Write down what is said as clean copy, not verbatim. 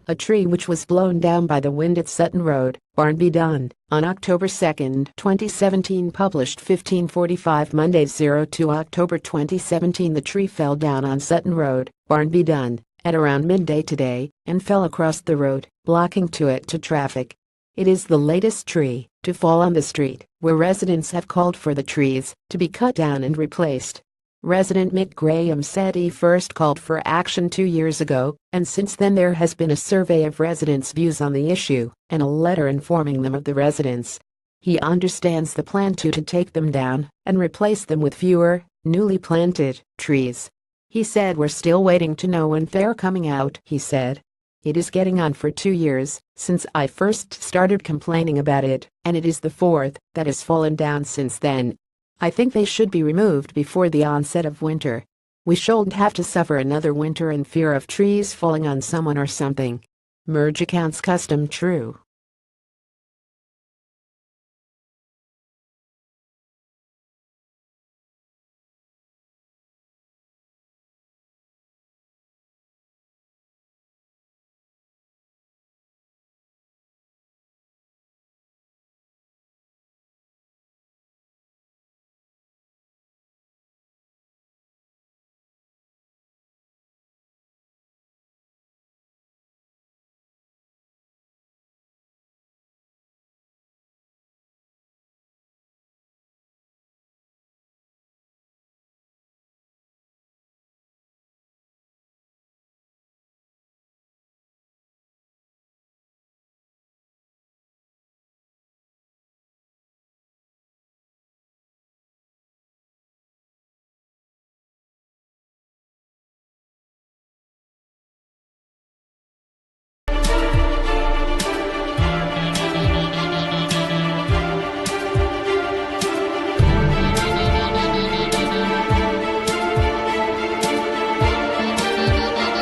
A tree which was blown down by the wind at Sutton Road, Barnby Dun, on October 2, 2017, published 15:45 Monday 02 October 2017. The tree fell down on Sutton Road, Barnby Dun, at around midday today, and fell across the road, blocking to traffic. It is the latest tree to fall on the street, where residents have called for the trees to be cut down and replaced. Resident Mick Graham said he first called for action 2 years ago, and since then there has been a survey of residents' views on the issue, and a letter informing them of the residents. He understands the plan to take them down and replace them with fewer, newly planted trees. He said, "We're still waiting to know when they're coming out," he said. "It is getting on for 2 years since I first started complaining about it, and it is the fourth that has fallen down since then. I think they should be removed before the onset of winter. We shouldn't have to suffer another winter in fear of trees falling on someone or something." Merge accounts custom true.